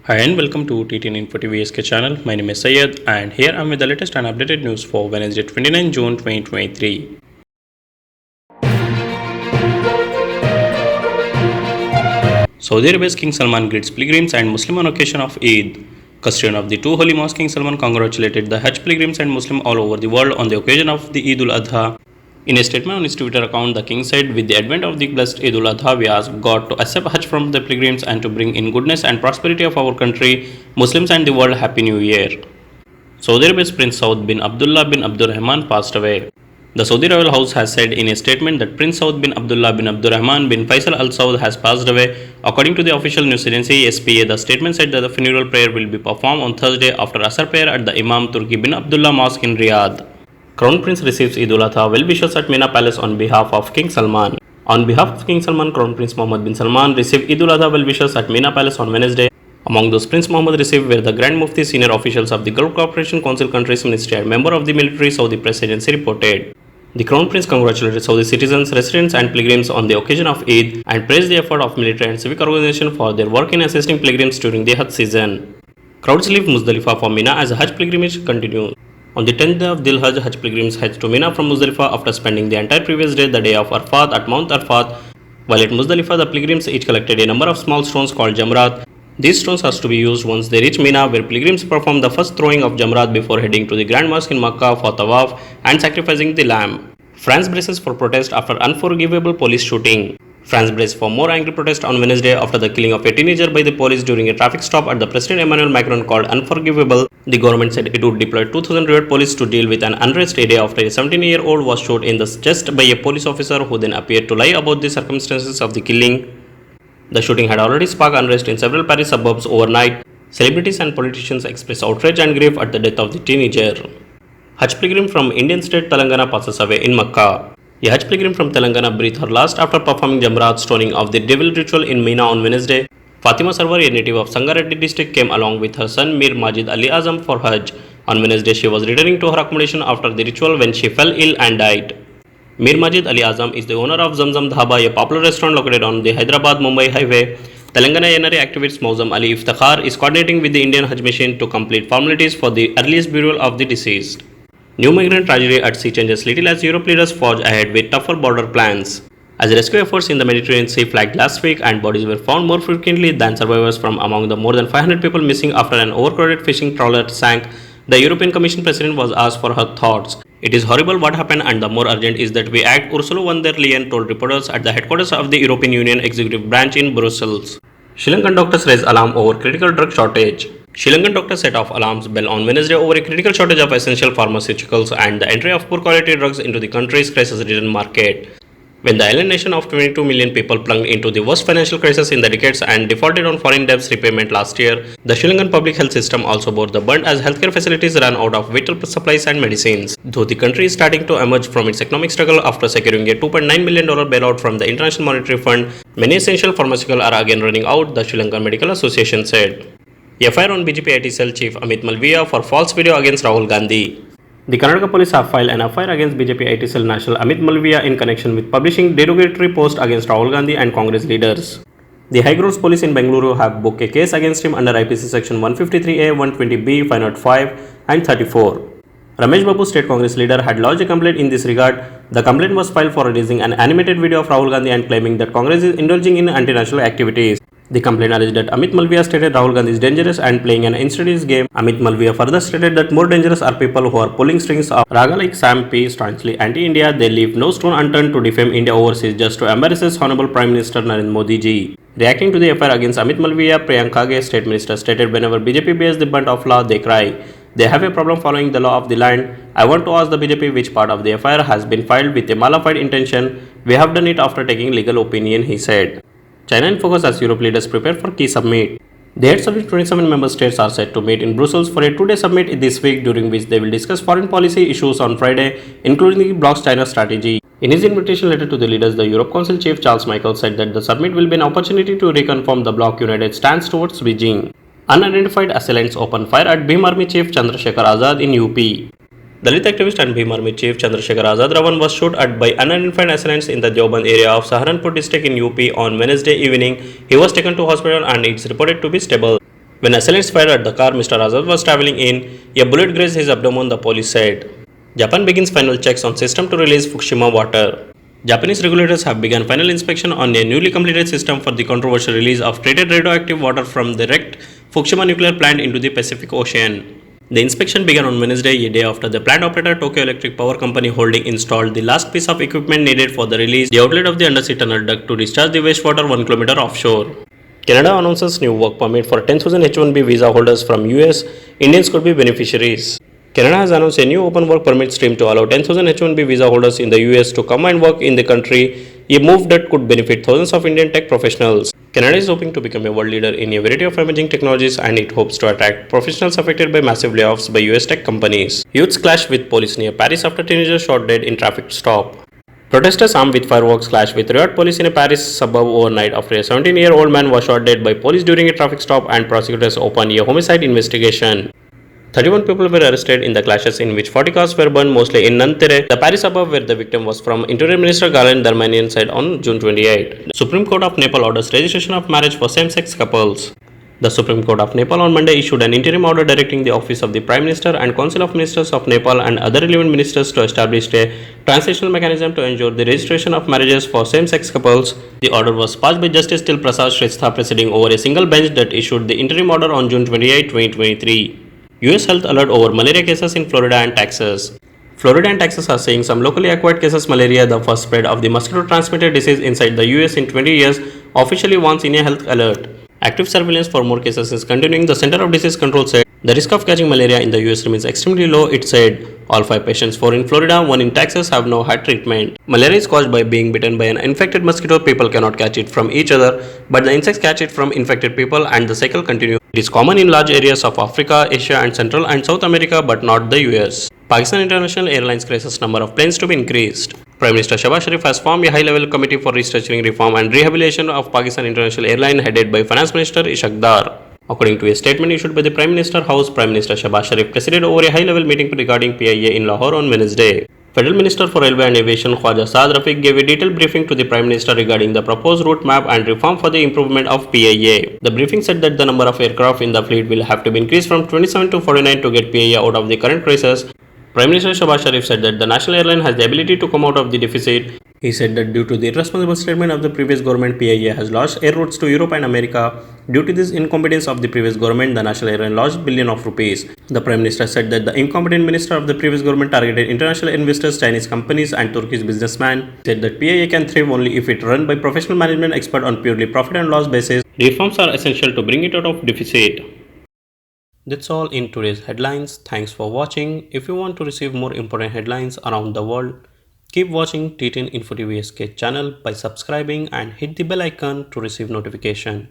Hi and welcome to TTN Info TV SK channel. My name is Syed and here I am with the latest and updated news for Wednesday 29 June 2023. Saudi Arabia's King Salman greets pilgrims and Muslim on occasion of Eid. Custodian of the two holy mosques, King Salman congratulated the Hajj pilgrims and Muslims all over the world on the occasion of the Eid Al-Adha. In a statement on his Twitter account, the king said, "With the advent of the blessed Eid Al-Adha, we ask God to accept Hajj from the pilgrims and to bring in goodness and prosperity of our country, Muslims and the world. Happy New Year." Saudi Arabia's Prince Saud bin Abdullah bin Rahman passed away. The Saudi Royal House has said in a statement that Prince Saud bin Abdullah bin Rahman bin Faisal Al Saud has passed away. According to the official news agency SPA, the statement said that the funeral prayer will be performed on Thursday after Asr prayer at the Imam Turki bin Abdullah Mosque in Riyadh. Crown Prince receives Eid Al-Adha well-wishes at Mina Palace on behalf of King Salman. On behalf of King Salman, Crown Prince Mohammed bin Salman received Eid Al-Adha well-wishes at Mina Palace on Wednesday. Among those Prince Mohammed received were the Grand Mufti, senior officials of the Gulf Cooperation Council countries ministry and member of the military, Saudi press agency reported. The Crown Prince congratulated Saudi citizens, residents and pilgrims on the occasion of Eid and praised the effort of military and civic organizations for their work in assisting pilgrims during the Hajj season. Crowds leave Muzdalifah for Mina as the Hajj pilgrimage continues. On the 10th day of Dhul Hajj, Hajj pilgrims head to Mina from Muzdalifah after spending the entire previous day, the day of Arafat, at Mount Arafat. While at Muzdalifah, the pilgrims each collected a number of small stones called jamrat. These stones are to be used once they reach Mina, where pilgrims perform the first throwing of jamrat before heading to the Grand Mosque in Makkah for tawaf and sacrificing the lamb. France braces for protest after unforgivable police shooting. France braced for more angry protest on Wednesday after the killing of a teenager by the police during a traffic stop at the President Emmanuel Macron called unforgivable. The government said it would deploy 2,000 riot police to deal with an unrest a day after a 17-year-old was shot in the chest by a police officer who then appeared to lie about the circumstances of the killing. The shooting had already sparked unrest in several Paris suburbs overnight. Celebrities and politicians expressed outrage and grief at the death of the teenager. Hajj pilgrim from Indian state Telangana passes away in Makkah. A Hajj pilgrim from Telangana breathed her last after performing jamrat stoning of the devil ritual in Mina on Wednesday. Fatima Sarwar, a native of Sangareddy district, came along with her son Mir Majid Ali Azam for Hajj. On Wednesday, she was returning to her accommodation after the ritual when she fell ill and died. Mir Majid Ali Azam is the owner of Zamzam Dhaba, a popular restaurant located on the Hyderabad-Mumbai highway. Telangana NRA activist Mausam Ali Iftakhar is coordinating with the Indian Hajj mission to complete formalities for the earliest burial of the deceased. New migrant tragedy at sea changes little as Europe leaders forge ahead with tougher border plans. As rescue efforts in the Mediterranean Sea flagged last week and bodies were found more frequently than survivors from among the more than 500 people missing after an overcrowded fishing trawler sank, the European Commission President was asked for her thoughts. "It is horrible what happened and the more urgent is that we act," Ursula von der Leyen told reporters at the headquarters of the European Union Executive Branch in Brussels. Sri Lankan doctors raise alarm over critical drug shortage. Sri Lankan doctors set off alarms bell on Wednesday over a critical shortage of essential pharmaceuticals and the entry of poor quality drugs into the country's crisis-ridden market. When the island nation of 22 million people plunged into the worst financial crisis in the decades and defaulted on foreign debts repayment last year, the Sri Lankan public health system also bore the brunt as healthcare facilities ran out of vital supplies and medicines. Though the country is starting to emerge from its economic struggle after securing a $2.9 million bailout from the International Monetary Fund, many essential pharmaceuticals are again running out, the Sri Lankan Medical Association said. FIR on BJP IT Cell Chief Amit Malviya for false video against Rahul Gandhi. The Karnataka police have filed an FIR against BJP IT Cell National Amit Malviya in connection with publishing derogatory posts against Rahul Gandhi and Congress leaders. The High Grounds Police in Bengaluru have booked a case against him under IPC section 153A, 120B, 505 and 34. Ramesh Babu, state Congress leader, had lodged a complaint in this regard. The complaint was filed for releasing an animated video of Rahul Gandhi and claiming that Congress is indulging in anti-national activities. The complaint alleged that Amit Malviya stated Rahul Gandhi is dangerous and playing an insidious game. Amit Malviya further stated that more dangerous are people who are pulling strings of raga like Sam P, staunchly anti-India. They leave no stone unturned to defame India overseas just to embarrass his Honorable Prime Minister Narendra Modi ji. Reacting to the affair against Amit Malviya, Priyanka Khage, State Minister, stated whenever BJP bears the brunt of law, they cry. They have a problem following the law of the land. I want to ask the BJP which part of the affair has been filed with a mala fide intention. We have done it after taking legal opinion, he said. China in focus as Europe leaders prepare for key summit. The heads of the 27 member states are set to meet in Brussels for a 2-day summit this week, during which they will discuss foreign policy issues on Friday, including the bloc's China strategy. In his invitation letter to the leaders, the Europe Council chief Charles Michel said that the summit will be an opportunity to reconfirm the bloc united stance towards Beijing. Unidentified assailants opened fire at Bhim Army Chief Chandrasekhar Azad in UP. Dalit activist and Bhim Army Chief Chandrasekhar Azad Ravan was shot at by unidentified assailants in the Deoband area of Saharanpur district in UP on Wednesday evening. He was taken to hospital and it's reported to be stable. When assailants fired at the car Mr. Azad was traveling in, a bullet grazed his abdomen, the police said. Japan begins final checks on system to release Fukushima water. Japanese regulators have begun final inspection on a newly completed system for the controversial release of treated radioactive water from the wrecked Fukushima nuclear plant into the Pacific Ocean. The inspection began on Wednesday, a day after the plant operator Tokyo Electric Power Company Holding installed the last piece of equipment needed for the release, the outlet of the undersea tunnel duct to discharge the wastewater 1 kilometer offshore. Canada announces new work permit for 10,000 H-1B visa holders from US. Indians could be beneficiaries. Canada has announced a new open work permit stream to allow 10,000 H-1B visa holders in the US to come and work in the country, a move that could benefit thousands of Indian tech professionals. Canada is hoping to become a world leader in a variety of emerging technologies, and it hopes to attract professionals affected by massive layoffs by US tech companies. Youths clash with police near Paris after teenagers shot dead in traffic stop. Protesters armed with fireworks clashed with riot police in a Paris suburb overnight after a 17-year-old man was shot dead by police during a traffic stop, and prosecutors opened a homicide investigation. 31 people were arrested in the clashes, in which 40 cars were burned, mostly in Nanterre, the Paris suburb where the victim was from, Interior Minister Galen Darmanian said on June 28. The Supreme Court of Nepal orders registration of marriage for same-sex couples. The Supreme Court of Nepal on Monday issued an interim order directing the Office of the Prime Minister and Council of Ministers of Nepal and other relevant ministers to establish a transitional mechanism to ensure the registration of marriages for same-sex couples. The order was passed by Justice Til Prasad Shrestha presiding over a single bench that issued the interim order on June 28, 2023. US health alert over malaria cases in Florida and Texas. Florida and Texas are seeing some locally acquired cases malaria, the first spread of the mosquito-transmitted disease inside the US in 20 years, officially warns in a health alert. Active surveillance for more cases is continuing, the Center of Disease Control said. The risk of catching malaria in the US remains extremely low, it said. All 5 patients, 4 in Florida, 1 in Texas, have now had treatment. Malaria is caused by being bitten by an infected mosquito. People cannot catch it from each other, but the insects catch it from infected people, and the cycle continues. It is common in large areas of Africa, Asia, and Central and South America, but not the US. Pakistan International Airlines crisis number of planes to be increased. Prime Minister Shehbaz Sharif has formed a high-level committee for restructuring, reform and rehabilitation of Pakistan International Airlines headed by Finance Minister Ishaq Dar. According to a statement issued by the Prime Minister House, Prime Minister Shehbaz Sharif presided over a high-level meeting regarding PIA in Lahore on Wednesday. Federal Minister for Railway and Aviation Khwaja Saad Rafiq gave a detailed briefing to the Prime Minister regarding the proposed route map and reform for the improvement of PIA. The briefing said that the number of aircraft in the fleet will have to be increased from 27 to 49 to get PIA out of the current crisis. Prime Minister Shehbaz Sharif said that the national airline has the ability to come out of the deficit. He said that due to the irresponsible statement of the previous government, PIA has lost air routes to Europe and America. Due to this incompetence of the previous government, the national airline lost billions of rupees. The Prime Minister said that the incompetent minister of the previous government targeted international investors, Chinese companies and Turkish businessmen. He said that PIA can thrive only if it run by professional management expert on purely profit and loss basis. Reforms are essential to bring it out of deficit. That's all in today's headlines. Thanks for watching. If you want to receive more important headlines around the world, keep watching T10 Info TV SK channel by subscribing and hit the bell icon to receive notification.